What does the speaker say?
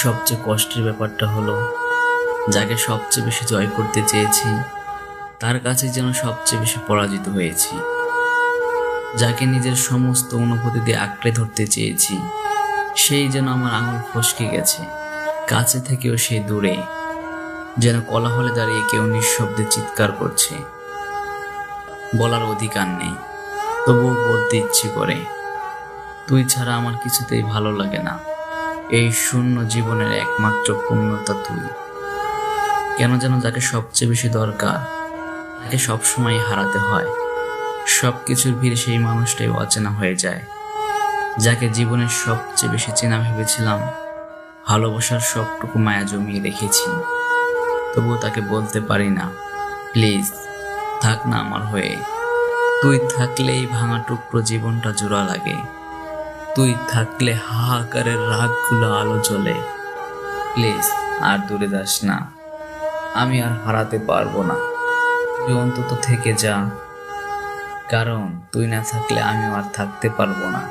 সবচেয়ে কষ্টের ব্যাপারটা হলো, যাকে সবচেয়ে বেশি জয় করতে চেয়েছি তার কাছে যেন সবচেয়ে বেশি পরাজিত হয়েছি। যাকে নিজের সমস্ত অনুভূতি দিয়ে আঁকড়ে ধরতে চেয়েছি সেই যেন আমার আঙুল ফসকে গেছে। কাছে থেকেও সে দূরে, যেন কোলাহলে দাঁড়িয়ে কেউ নিঃশব্দে চিৎকার করছে। বলার অধিকার নেই, তবুও বলতে ইচ্ছে করে, তুই ছাড়া আমার কিছুতেই ভালো লাগে না। এই শূন্য জীবনের একমাত্র পূর্ণতা তুই। কেন যেন যাকে সবচেয়ে বেশি দরকার তাকে সবসময় হারাতে হয়। সবকিছুর ভিড়ে সেই মানুষটাই অচেনা হয়ে যায়। যাকে জীবনের সবচেয়ে বেশি চেনা ভেবেছিলাম, ভালোবাসার সবটুকু মায়া জমিয়ে রেখেছি, তবুও তাকে বলতে পারি না, প্লিজ থাক না আমার হয়ে। তুই থাকলেই ভাঙা টুকরো জীবনটা জোড়া লাগে। তুই থাকলে হাহাকারের রাগগুলো আলো জ্বলে। প্লিজ আর দূরে যাস না, আমি আর হারাতে পারবো না। তুই অন্তত থেকে যা, কারণ তুই না থাকলে আমিও আর থাকতে পারবো না।